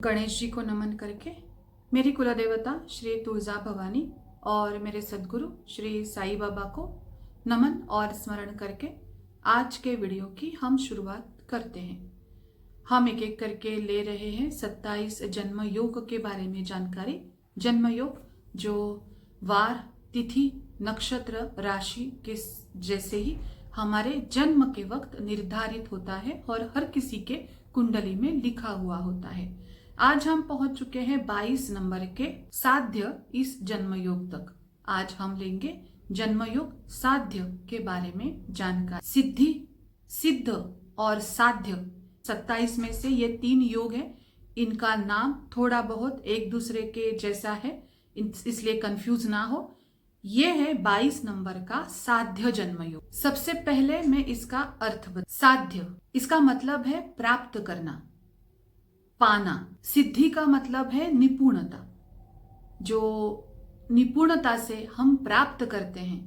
गणेश जी को नमन करके मेरी कुलदेवता श्री तुलजा भवानी और मेरे सदगुरु श्री साईं बाबा को नमन और स्मरण करके आज के वीडियो की हम शुरुआत करते हैं। हम एक एक करके ले रहे हैं 27 जन्म योग के बारे में जानकारी। जन्म योग जो वार, तिथि, नक्षत्र, राशि के जैसे ही हमारे जन्म के वक्त निर्धारित होता है और हर किसी के कुंडली में लिखा हुआ होता है। आज हम पहुंच चुके हैं 22 नंबर के साध्य इस जन्म योग तक। आज हम लेंगे जन्म योग साध्य के बारे में जानकारी। सिद्धि, सिद्ध और साध्य 27 में से ये 3 योग है। इनका नाम थोड़ा बहुत एक दूसरे के जैसा है, इसलिए कंफ्यूज ना हो। ये है 22 नंबर का साध्य जन्म योग। सबसे पहले मैं इसका अर्थ बता। साध्य इसका मतलब है प्राप्त करना, पाना। सिद्धि का मतलब है निपुणता। जो निपुणता से हम प्राप्त करते हैं,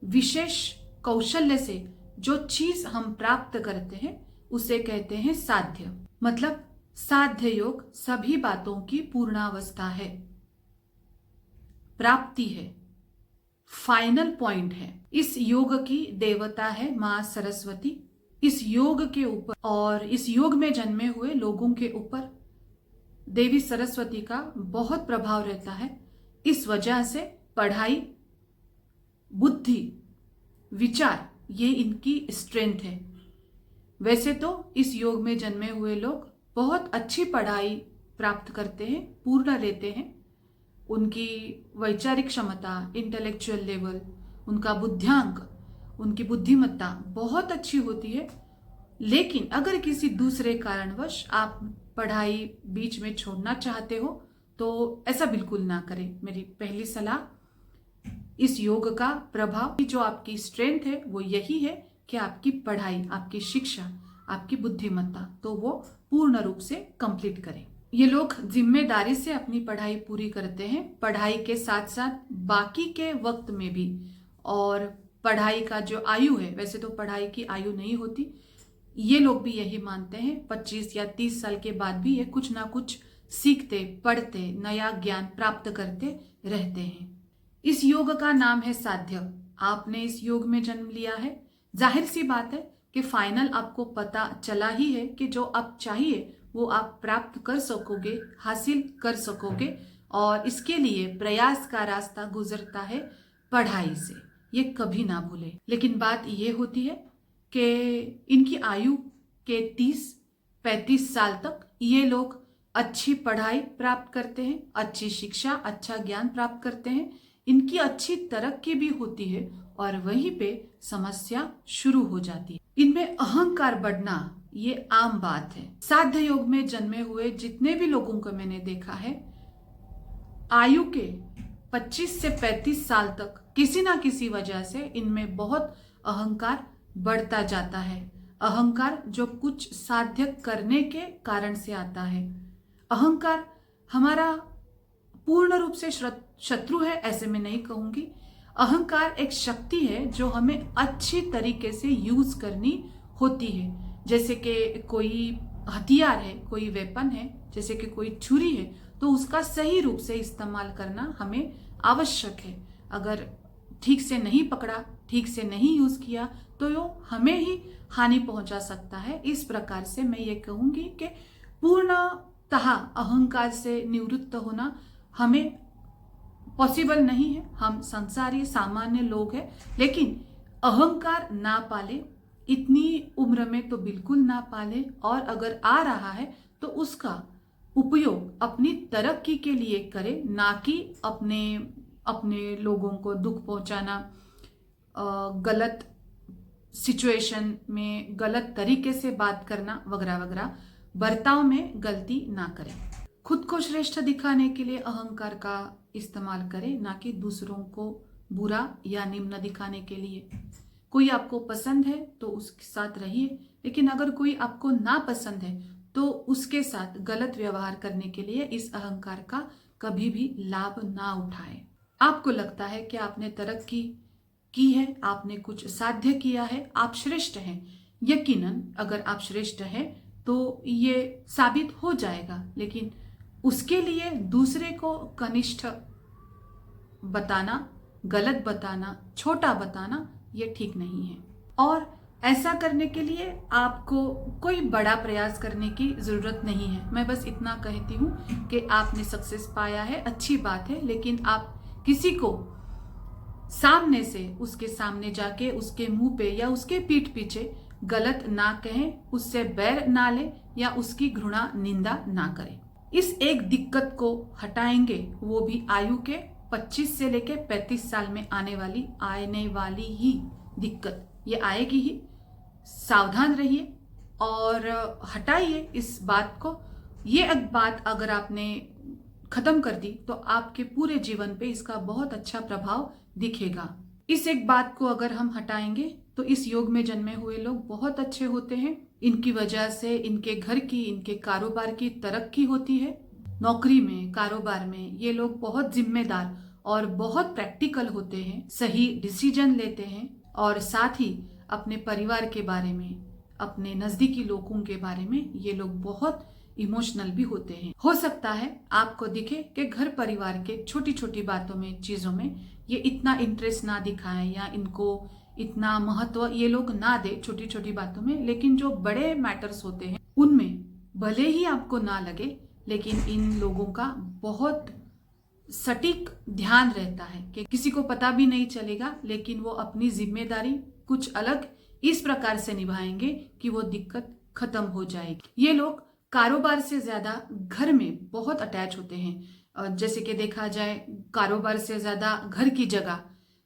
विशेष कौशल्य से जो चीज हम प्राप्त करते हैं उसे कहते हैं साध्य। मतलब साध्य योग सभी बातों की पूर्णावस्था है, प्राप्ति है, फाइनल पॉइंट है। इस योग की देवता है मां सरस्वती। इस योग के ऊपर और इस योग में जन्मे हुए लोगों के ऊपर देवी सरस्वती का बहुत प्रभाव रहता है। इस वजह से पढ़ाई, बुद्धि, विचार ये इनकी स्ट्रेंथ है। वैसे तो इस योग में जन्मे हुए लोग बहुत अच्छी पढ़ाई प्राप्त करते हैं, पूर्ण लेते हैं। उनकी वैचारिक क्षमता, इंटेलेक्चुअल लेवल, उनका बुद्धियांक, उनकी बुद्धिमत्ता बहुत अच्छी होती है। लेकिन अगर किसी दूसरे कारणवश आप पढ़ाई बीच में छोड़ना चाहते हो तो ऐसा बिल्कुल ना करें। मेरी पहली सलाह, इस योग का प्रभाव, जो आपकी स्ट्रेंथ है वो यही है कि आपकी पढ़ाई, आपकी शिक्षा, आपकी बुद्धिमत्ता तो वो पूर्ण रूप से कंप्लीट करें। ये लोग जिम्मेदारी से अपनी पढ़ाई पूरी करते हैं, पढ़ाई के साथ साथ बाकी के वक्त में भी। और पढ़ाई का जो आयु है, वैसे तो पढ़ाई की आयु नहीं होती, ये लोग भी यही मानते हैं। 25 या 30 साल के बाद भी ये कुछ ना कुछ सीखते, पढ़ते, नया ज्ञान प्राप्त करते रहते हैं। इस योग का नाम है साध्य। आपने इस योग में जन्म लिया है, जाहिर सी बात है कि फाइनल आपको पता चला ही है कि जो आप चाहिए वो आप प्राप्त कर सकोगे, हासिल कर सकोगे। और इसके लिए प्रयास का रास्ता गुजरता है पढ़ाई से, ये कभी ना भूले। लेकिन बात ये होती है कि इनकी आयु के 30-35 साल तक ये लोग अच्छी पढ़ाई प्राप्त करते हैं, अच्छी शिक्षा, अच्छा ज्ञान प्राप्त करते हैं, इनकी अच्छी तरक्की भी होती है और वहीं पे समस्या शुरू हो जाती है। इनमें अहंकार बढ़ना ये आम बात है। साध्य योग में जन्मे हुए जितने भी लोगों को मैंने देखा है, आयु के 25 से 35 साल तक किसी ना किसी वजह से इनमें बहुत अहंकार बढ़ता जाता है। अहंकार जो कुछ साध्य करने के कारण से आता है। अहंकार हमारा पूर्ण रूप से शत्रु है ऐसे मैं नहीं कहूंगी। अहंकार एक शक्ति है जो हमें अच्छी तरीके से यूज करनी होती है। जैसे कि कोई हथियार है, कोई वेपन है, जैसे कि कोई छुरी है, तो उसका सही रूप से इस्तेमाल करना हमें आवश्यक है। अगर ठीक से नहीं पकड़ा, ठीक से नहीं यूज किया तो यो हमें ही हानि पहुंचा सकता है। इस प्रकार से मैं ये कहूंगी कि पूर्णतः अहंकार से निवृत्त होना हमें पॉसिबल नहीं है। हम संसारी सामान्य लोग हैं, लेकिन अहंकार ना पाले, इतनी उम्र में तो बिल्कुल ना पाले। और अगर आ रहा है तो उसका उपयोग अपनी तरक्की के लिए करे, ना कि अपने लोगों को दुख पहुंचाना, गलत सिचुएशन में गलत तरीके से बात करना वगैरह वगैरह। बर्ताव में गलती ना करें। खुद को श्रेष्ठ दिखाने के लिए अहंकार का इस्तेमाल करें, ना कि दूसरों को बुरा या निम्न दिखाने के लिए। कोई आपको पसंद है तो उसके साथ रहिए, लेकिन अगर कोई आपको ना पसंद है तो उसके साथ गलत व्यवहार करने के लिए इस अहंकार का कभी भी लाभ ना उठाएं। आपको लगता है कि आपने तरक्की की है, आपने कुछ साध्य किया है, आप श्रेष्ठ हैं। यकीनन अगर आप श्रेष्ठ हैं तो ये साबित हो जाएगा, लेकिन उसके लिए दूसरे को कनिष्ठ बताना, गलत बताना, छोटा बताना ये ठीक नहीं है। और ऐसा करने के लिए आपको कोई बड़ा प्रयास करने की जरूरत नहीं है। मैं बस इतना कहती हूँ कि आपने सक्सेस पाया है, अच्छी बात है, लेकिन आप किसी को सामने से, उसके सामने जाके उसके मुंह पे या उसके पीठ पीछे गलत ना कहें, उससे बैर ना लें या उसकी घृणा निंदा ना करें। इस एक दिक्कत को हटाएंगे, वो भी आयु के 25 से लेके 35 साल में आने वाली ही दिक्कत, ये आएगी ही। सावधान रहिए और हटाइए इस बात को। ये बात अगर आपने खत्म कर दी तो आपके पूरे जीवन पे इसका बहुत अच्छा प्रभाव दिखेगा। इस एक बात को अगर हम हटाएंगे तो इस योग में जन्मे हुए लोग बहुत अच्छे होते हैं। इनकी वजह से इनके घर की, इनके कारोबार की तरक्की होती है। नौकरी में, कारोबार में ये लोग बहुत जिम्मेदार और बहुत प्रैक्टिकल होते हैं, सही डिसीजन लेते हैं और साथ ही अपने परिवार के बारे में, अपने नजदीकी लोगों के बारे में ये लोग बहुत इमोशनल भी होते हैं। हो सकता है आपको दिखे कि घर परिवार के छोटी छोटी बातों में, चीजों में ये इतना इंटरेस्ट ना दिखाएं या इनको इतना महत्व ये लोग ना दे छोटी छोटी बातों में, लेकिन जो बड़े मैटर्स होते हैं उनमें भले ही आपको ना लगे, लेकिन इन लोगों का बहुत सटीक ध्यान रहता है कि किसी को पता भी नहीं चलेगा, लेकिन वो अपनी जिम्मेदारी कुछ अलग इस प्रकार से निभाएंगे कि वो दिक्कत खत्म हो जाएगी। ये लोग कारोबार से ज्यादा घर में बहुत अटैच होते हैं। जैसे कि देखा जाए, कारोबार से ज्यादा घर की जगह,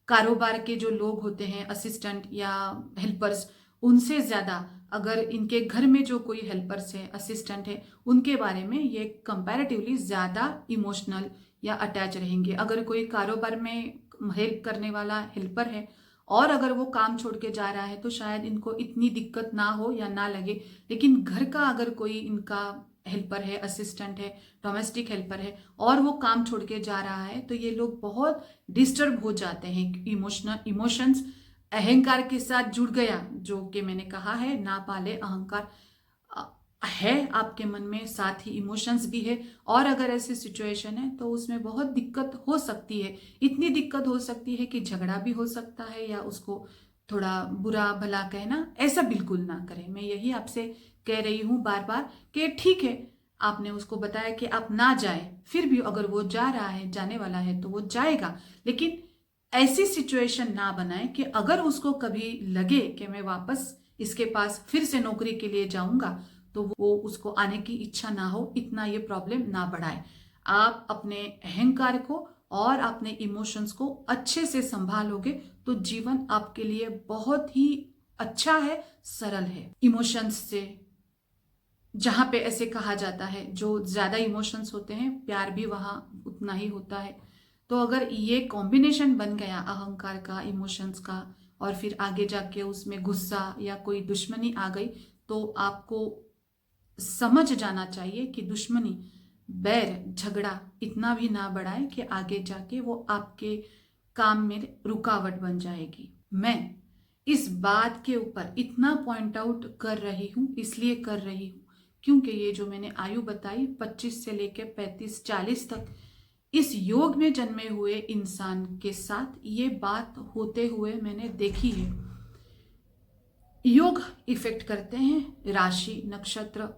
कारोबार के जो लोग होते हैं असिस्टेंट या हेल्पर्स, उनसे ज्यादा अगर इनके घर में जो कोई हेल्पर्स है, असिस्टेंट है, उनके बारे में ये कंपैरेटिवली ज्यादा इमोशनल या अटैच रहेंगे। अगर कोई कारोबार में हेल्प करने वाला हेल्पर है और अगर वो काम छोड़ के जा रहा है तो शायद इनको इतनी दिक्कत ना हो या ना लगे, लेकिन घर का अगर कोई इनका हेल्पर है, असिस्टेंट है, डोमेस्टिक हेल्पर है और वो काम छोड़ के जा रहा है तो ये लोग बहुत डिस्टर्ब हो जाते हैं। इमोशंस अहंकार के साथ जुड़ गया, जो कि मैंने कहा है, ना पाले अहंकार है आपके मन में, साथ ही इमोशंस भी है। और अगर ऐसी सिचुएशन है तो उसमें बहुत दिक्कत हो सकती है। इतनी दिक्कत हो सकती है कि झगड़ा भी हो सकता है या उसको थोड़ा बुरा भला कहना, ऐसा बिल्कुल ना करें। मैं यही आपसे कह रही हूँ बार बार कि ठीक है, आपने उसको बताया कि आप ना जाए, फिर भी अगर वो जा रहा है, जाने वाला है तो वो जाएगा, लेकिन ऐसी सिचुएशन ना बनाए कि अगर उसको कभी लगे कि मैं वापस इसके पास फिर से नौकरी के लिए जाऊंगा तो वो उसको आने की इच्छा ना हो, इतना ये प्रॉब्लम ना बढ़ाए। आप अपने अहंकार को और अपने इमोशंस को अच्छे से संभालोगे तो जीवन आपके लिए बहुत ही अच्छा है, सरल है। इमोशंस से, जहां पे ऐसे कहा जाता है, जो ज्यादा इमोशंस होते हैं प्यार भी वहां उतना ही होता है। तो अगर ये कॉम्बिनेशन बन गया अहंकार का, इमोशंस का, और फिर आगे जाके उसमें गुस्सा या कोई दुश्मनी आ गई, तो आपको समझ जाना चाहिए कि दुश्मनी, बैर, झगड़ा इतना भी ना बढ़ाए कि आगे जाके वो आपके काम में रुकावट बन जाएगी। मैं इस बात के ऊपर इतना पॉइंट आउट कर रही हूं, इसलिए कर रही हूं क्योंकि ये जो मैंने आयु बताई 25 से लेकर 35-40 तक, इस योग में जन्मे हुए इंसान के साथ ये बात होते हुए मैंने देखी है। योग इफेक्ट करते हैं, राशि, नक्षत्र,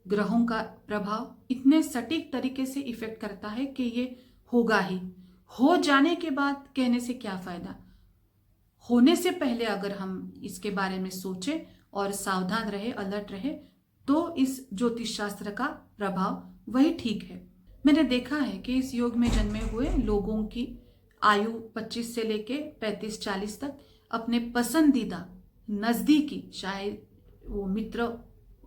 ग्रहों का प्रभाव इतने सटीक तरीके से इफेक्ट करता है कि ये होगा ही। हो जाने के बाद कहने से क्या फायदा, होने से पहले अगर हम इसके बारे में सोचें और सावधान रहे, अलर्ट रहे, तो इस ज्योतिष शास्त्र का प्रभाव वही ठीक है। मैंने देखा है कि इस योग में जन्मे हुए लोगों की आयु 25 से लेके 35-40 तक अपने पसंदीदा नजदीकी, शायद वो मित्र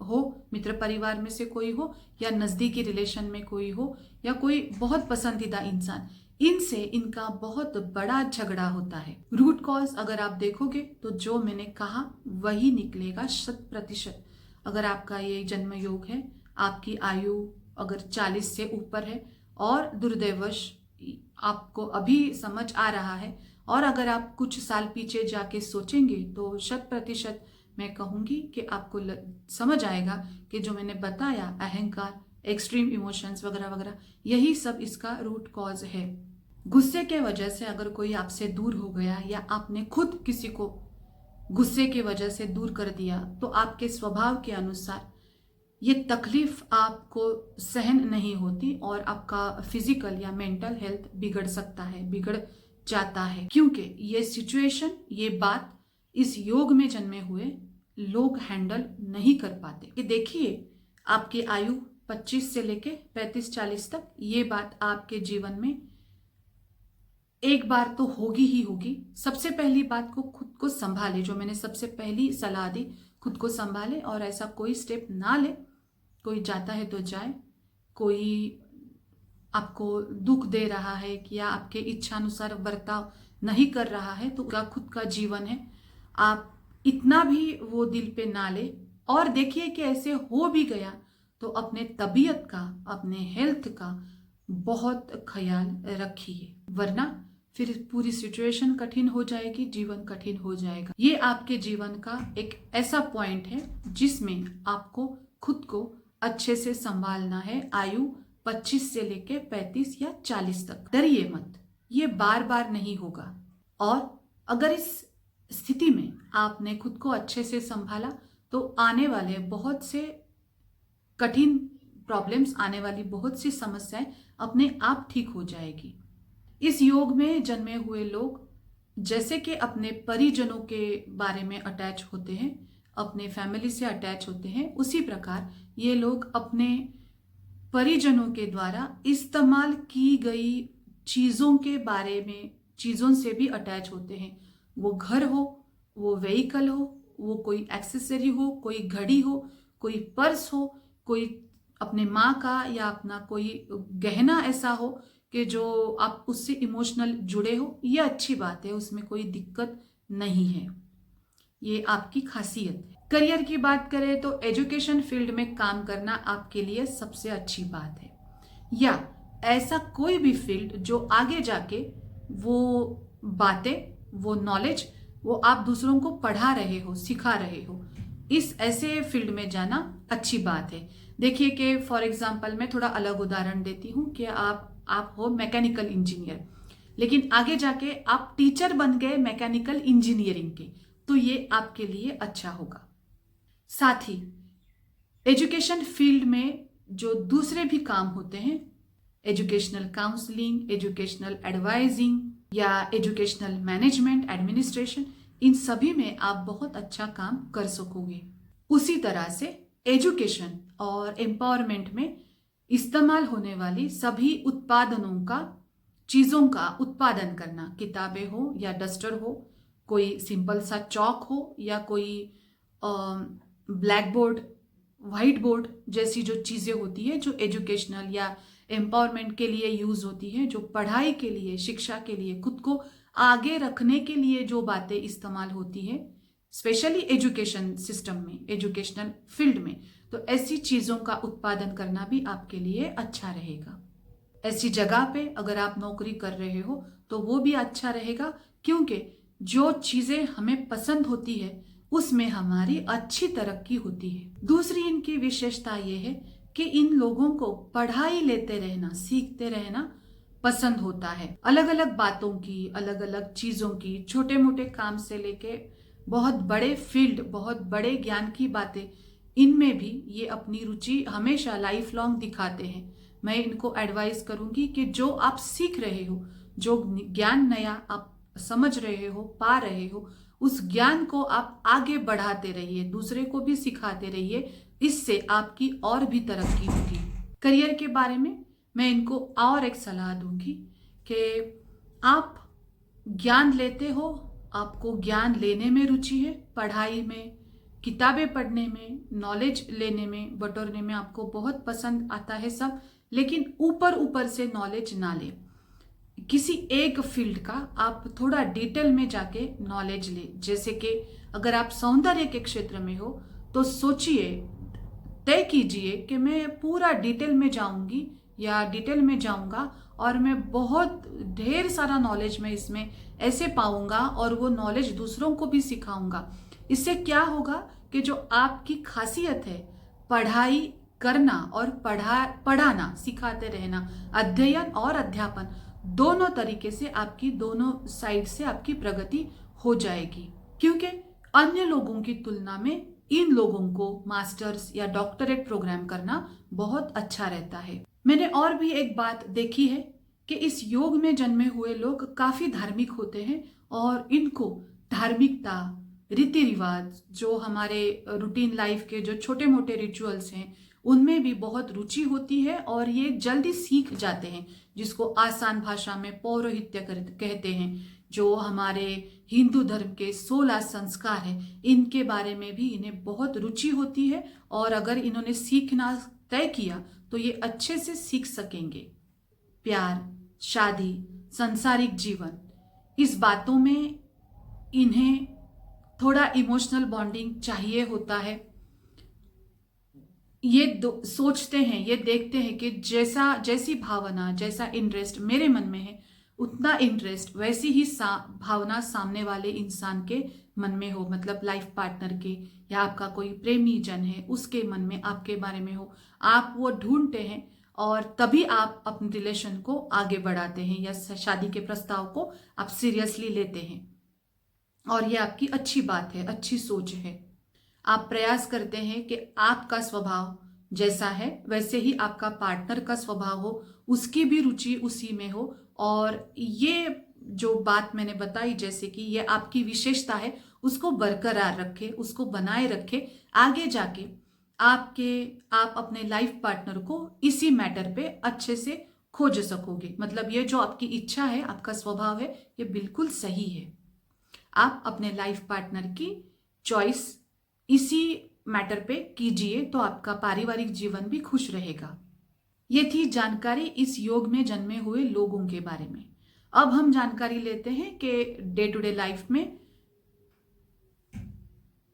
हो, मित्र परिवार में से कोई हो या नजदीकी रिलेशन में कोई हो या कोई बहुत पसंदीदा इंसान, इनसे इनका बहुत बड़ा झगड़ा होता है। रूट कॉज अगर आप देखोगे तो जो मैंने कहा वही निकलेगा 100%। अगर आपका ये जन्म योग है, आपकी आयु अगर 40 से ऊपर है और दुर्दैवश आपको अभी समझ आ रहा है, और अगर आप कुछ साल पीछे जाके सोचेंगे तो 100% मैं कहूँगी कि आपको समझ आएगा कि जो मैंने बताया, अहंकार, एक्सट्रीम इमोशंस वगैरह वगैरह, यही सब इसका रूट कॉज है। गुस्से के वजह से अगर कोई आपसे दूर हो गया या आपने खुद किसी को गुस्से की वजह से दूर कर दिया, तो आपके स्वभाव के अनुसार ये तकलीफ आपको सहन नहीं होती और आपका फिजिकल या मेंटल हेल्थ बिगड़ सकता है, बिगड़ जाता है, क्योंकि ये सिचुएशन, ये बात इस योग में जन्मे हुए लोग हैंडल नहीं कर पाते। कि देखिए, आपकी आयु 25 से लेके 35-40 तक ये बात आपके जीवन में एक बार तो होगी ही होगी। सबसे पहली बात को खुद को संभाले, जो मैंने सबसे पहली सलाह दी, खुद को संभाले और ऐसा कोई स्टेप ना ले। कोई जाता है तो जाए, कोई आपको दुख दे रहा है कि या आपके इच्छानुसार बर्ताव नहीं कर रहा है, तो उसका खुद का जीवन है, आप इतना भी वो दिल पे ना ले। और देखिए कि ऐसे हो भी गया तो अपने तबीयत का, अपने हेल्थ का बहुत ख्याल रखिए, वरना फिर पूरी सिचुएशन कठिन हो जाएगी, जीवन कठिन हो जाएगा। ये आपके जीवन का एक ऐसा पॉइंट है जिसमें आपको खुद को अच्छे से संभालना है। आयु 25 से लेके 35 या 40 तक। डरिए मत, ये बार बार नहीं होगा। और अगर इस स्थिति में आपने खुद को अच्छे से संभाला तो आने वाले बहुत से कठिन प्रॉब्लम्स, आने वाली बहुत सी समस्याएं अपने आप ठीक हो जाएगी। इस योग में जन्मे हुए लोग जैसे कि अपने परिजनों के बारे में अटैच होते हैं, अपने फैमिली से अटैच होते हैं, उसी प्रकार ये लोग अपने परिजनों के द्वारा इस्तेमाल की गई चीज़ों के बारे में, चीज़ों से भी अटैच होते हैं। वो घर हो, वो व्हीकल हो, वो कोई एक्सेसरी हो, कोई घड़ी हो, कोई पर्स हो, कोई अपने माँ का या अपना कोई गहना ऐसा हो कि जो आप उससे इमोशनल जुड़े हो। ये अच्छी बात है, उसमें कोई दिक्कत नहीं है, ये आपकी खासियत है। करियर की बात करें तो एजुकेशन फील्ड में काम करना आपके लिए सबसे अच्छी बात है, या ऐसा कोई भी फील्ड जो आगे जाके वो बातें, वो नॉलेज, वो आप दूसरों को पढ़ा रहे हो, सिखा रहे हो, इस ऐसे फील्ड में जाना अच्छी बात है। देखिए कि फॉर एग्जांपल मैं थोड़ा अलग उदाहरण देती हूँ कि आप हो मैकेनिकल इंजीनियर, लेकिन आगे जाके आप टीचर बन गए मैकेनिकल इंजीनियरिंग के, तो ये आपके लिए अच्छा होगा। साथ ही एजुकेशन फील्ड में जो दूसरे भी काम होते हैं, एजुकेशनल काउंसलिंग, एजुकेशनल एडवाइजिंग या एजुकेशनल मैनेजमेंट, एडमिनिस्ट्रेशन, इन सभी में आप बहुत अच्छा काम कर सकोगे। उसी तरह से एजुकेशन और एम्पावरमेंट में इस्तेमाल होने वाली सभी उत्पादनों का, चीज़ों का उत्पादन करना, किताबें हो या डस्टर हो, कोई सिंपल सा चौक हो या कोई ब्लैक बोर्ड, वाइट बोर्ड जैसी जो चीज़ें होती है, जो एजुकेशनल या एम्पावरमेंट के लिए यूज़ होती है, जो पढ़ाई के लिए, शिक्षा के लिए, खुद को आगे रखने के लिए जो बातें इस्तेमाल होती है, स्पेशली एजुकेशन सिस्टम में, एजुकेशनल फील्ड में, तो ऐसी चीज़ों का उत्पादन करना भी आपके लिए अच्छा रहेगा। ऐसी जगह पे अगर आप नौकरी कर रहे हो तो वो भी अच्छा रहेगा, क्योंकि जो चीज़ें हमें पसंद होती है उसमें हमारी अच्छी तरक्की होती है। दूसरी इनकी विशेषता ये है कि इन लोगों को पढ़ाई लेते रहना, सीखते रहना पसंद होता है। अलग अलग बातों की, अलग अलग चीज़ों की, छोटे मोटे काम से लेके बहुत बड़े फील्ड, बहुत बड़े ज्ञान की बातें, इनमें भी ये अपनी रुचि हमेशा लाइफ लॉन्ग दिखाते हैं। मैं इनको एडवाइस करूंगी कि जो आप सीख रहे हो, जो ज्ञान नया आप समझ रहे हो, पा रहे हो, उस ज्ञान को आप आगे बढ़ाते रहिए, दूसरे को भी सिखाते रहिए, इससे आपकी और भी तरक्की होगी। करियर के बारे में मैं इनको और एक सलाह दूंगी कि आप ज्ञान लेते हो, आपको ज्ञान लेने में रुचि है, पढ़ाई में, किताबें पढ़ने में, नॉलेज लेने में, बटोरने में आपको बहुत पसंद आता है सब, लेकिन ऊपर ऊपर से नॉलेज ना ले। किसी एक फील्ड का आप थोड़ा डिटेल में जाके नॉलेज ले। जैसे कि अगर आप सौंदर्य के क्षेत्र में हो तो सोचिए, तय कीजिए कि मैं पूरा डिटेल में जाऊंगी या डिटेल में जाऊंगा और मैं बहुत ढेर सारा नॉलेज मैं इसमें ऐसे पाऊंगा और वो नॉलेज दूसरों को भी सिखाऊंगा। इससे क्या होगा कि जो आपकी खासियत है, पढ़ाई करना और पढ़ाना, सिखाते रहना, अध्ययन और अध्यापन, दोनों तरीके से आपकी, दोनों साइड से आपकी प्रगति हो जाएगी। क्योंकि अन्य लोगों की तुलना में इन लोगों को मास्टर्स या डॉक्टरेट प्रोग्राम करना बहुत अच्छा रहता है। मैंने और भी एक बात देखी है कि इस योग में जन्मे हुए लोग काफी धार्मिक होते हैं और इनको धार्मिकता, रीति रिवाज, जो हमारे रूटीन लाइफ के जो छोटे मोटे रिचुअल्स हैं, उनमें भी बहुत रुचि होती है और ये जल्दी सीख जाते हैं, जिसको आसान भाषा में पौरोहित्य कहते हैं। जो हमारे हिंदू धर्म के 16 संस्कार हैं, इनके बारे में भी इन्हें बहुत रुचि होती है और अगर इन्होंने सीखना तय किया तो ये अच्छे से सीख सकेंगे। प्यार, शादी, सांसारिक जीवन, इस बातों में इन्हें थोड़ा इमोशनल बॉन्डिंग चाहिए होता है। ये सोचते हैं, ये देखते हैं कि जैसी भावना, जैसा इंटरेस्ट मेरे मन में है, उतना इंटरेस्ट, वैसी ही भावना सामने वाले इंसान के मन में हो, मतलब लाइफ पार्टनर के या आपका कोई प्रेमी जन है उसके मन में आपके बारे में हो। आप वो ढूंढते हैं और तभी आप अपने रिलेशन को आगे बढ़ाते हैं या शादी के प्रस्ताव को आप सीरियसली लेते हैं। और ये आपकी अच्छी बात है, अच्छी सोच है। आप प्रयास करते हैं कि आपका स्वभाव जैसा है वैसे ही आपका पार्टनर का स्वभाव हो, उसकी भी रुचि उसी में हो। और ये जो बात मैंने बताई, जैसे कि ये आपकी विशेषता है, उसको बरकरार रखे, उसको बनाए रखे। आगे जाके आप अपने लाइफ पार्टनर को इसी मैटर पे अच्छे से खोज सकोगे। मतलब ये जो आपकी इच्छा है, आपका स्वभाव है, ये बिल्कुल सही है। आप अपने लाइफ पार्टनर की चॉइस इसी मैटर पे कीजिए तो आपका पारिवारिक जीवन भी खुश रहेगा। ये थी जानकारी इस योग में जन्मे हुए लोगों के बारे में। अब हम जानकारी लेते हैं कि डे टू डे लाइफ में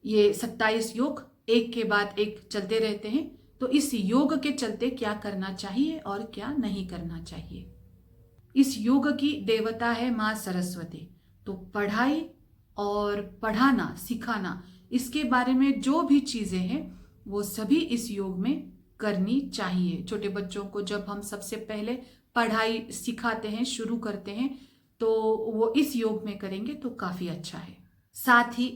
ये 27 योग एक के बाद एक चलते रहते हैं, तो इस योग के चलते क्या करना चाहिए और क्या नहीं करना चाहिए। इस योग की देवता है माँ सरस्वती। तो पढ़ाई और पढ़ाना, सिखाना, इसके बारे में जो भी चीजें हैं वो सभी इस योग में करनी चाहिए। छोटे बच्चों को जब हम सबसे पहले पढ़ाई सिखाते हैं, शुरू करते हैं, तो वो इस योग में करेंगे तो काफी अच्छा है। साथ ही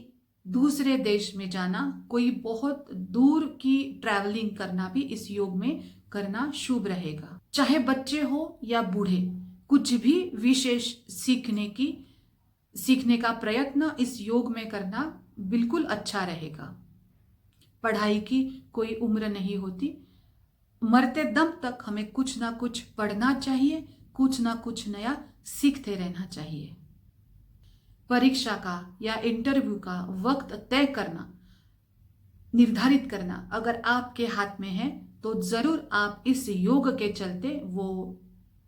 दूसरे देश में जाना, कोई बहुत दूर की ट्रैवलिंग करना भी इस योग में करना शुभ रहेगा। चाहे बच्चे हो या बूढ़े, कुछ भी विशेष सीखने का प्रयत्न इस योग में करना बिल्कुल अच्छा रहेगा। पढ़ाई की कोई उम्र नहीं होती। मरते दम तक हमें कुछ ना कुछ पढ़ना चाहिए, कुछ ना कुछ नया सीखते रहना चाहिए। परीक्षा का या इंटरव्यू का वक्त तय करना, निर्धारित करना अगर आपके हाथ में है तो जरूर आप इस योग के चलते वो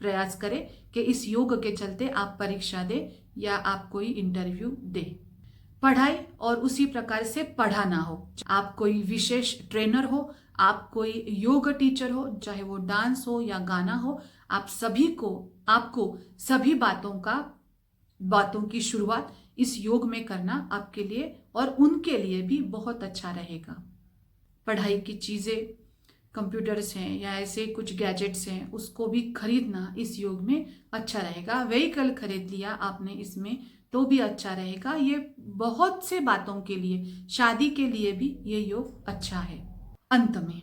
प्रयास करें कि इस योग के चलते आप परीक्षा दे या आप कोई इंटरव्यू दे। पढ़ाई और उसी प्रकार से पढ़ाना हो। आप कोई विशेष ट्रेनर हो, आप कोई योग टीचर हो, चाहे वो डांस हो या गाना हो, आपको सभी बातों की शुरुआत इस योग में करना आपके लिए और उनके लिए भी बहुत अच्छा रहेगा। पढ़ाई की चीजें, कंप्यूटर्स हैं या ऐसे कुछ गैजेट्स हैं, उसको भी खरीदना इस योग में अच्छा रहेगा। व्हीकल खरीद लिया आपने इसमें तो भी अच्छा रहेगा। ये बहुत से बातों के लिए, शादी के लिए भी ये योग अच्छा है। अंत में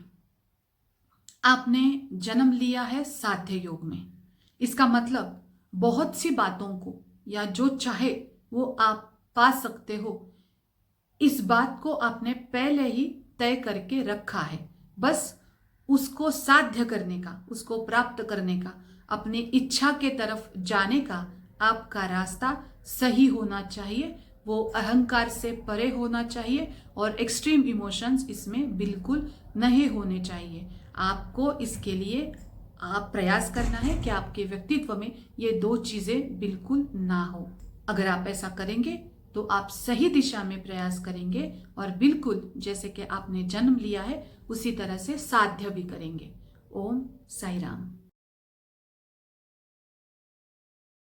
आपने जन्म लिया है साध्य योग में। इसका मतलब बहुत सी बातों को या जो चाहे वो आप पा सकते हो। इस बात को आपने पहले ही तय करके रखा है। बस उसको साध्य करने का, उसको प्राप्त करने का, अपनी इच्छा के तरफ जाने का आपका रास्ता सही होना चाहिए। वो अहंकार से परे होना चाहिए और एक्सट्रीम इमोशंस इसमें बिल्कुल नहीं होने चाहिए। आपको इसके लिए आप प्रयास करना है कि आपके व्यक्तित्व में ये दो चीजें बिल्कुल ना हो। अगर आप ऐसा करेंगे तो आप सही दिशा में प्रयास करेंगे और बिल्कुल जैसे कि आपने जन्म लिया है उसी तरह से साध्य भी करेंगे। ओम साई राम।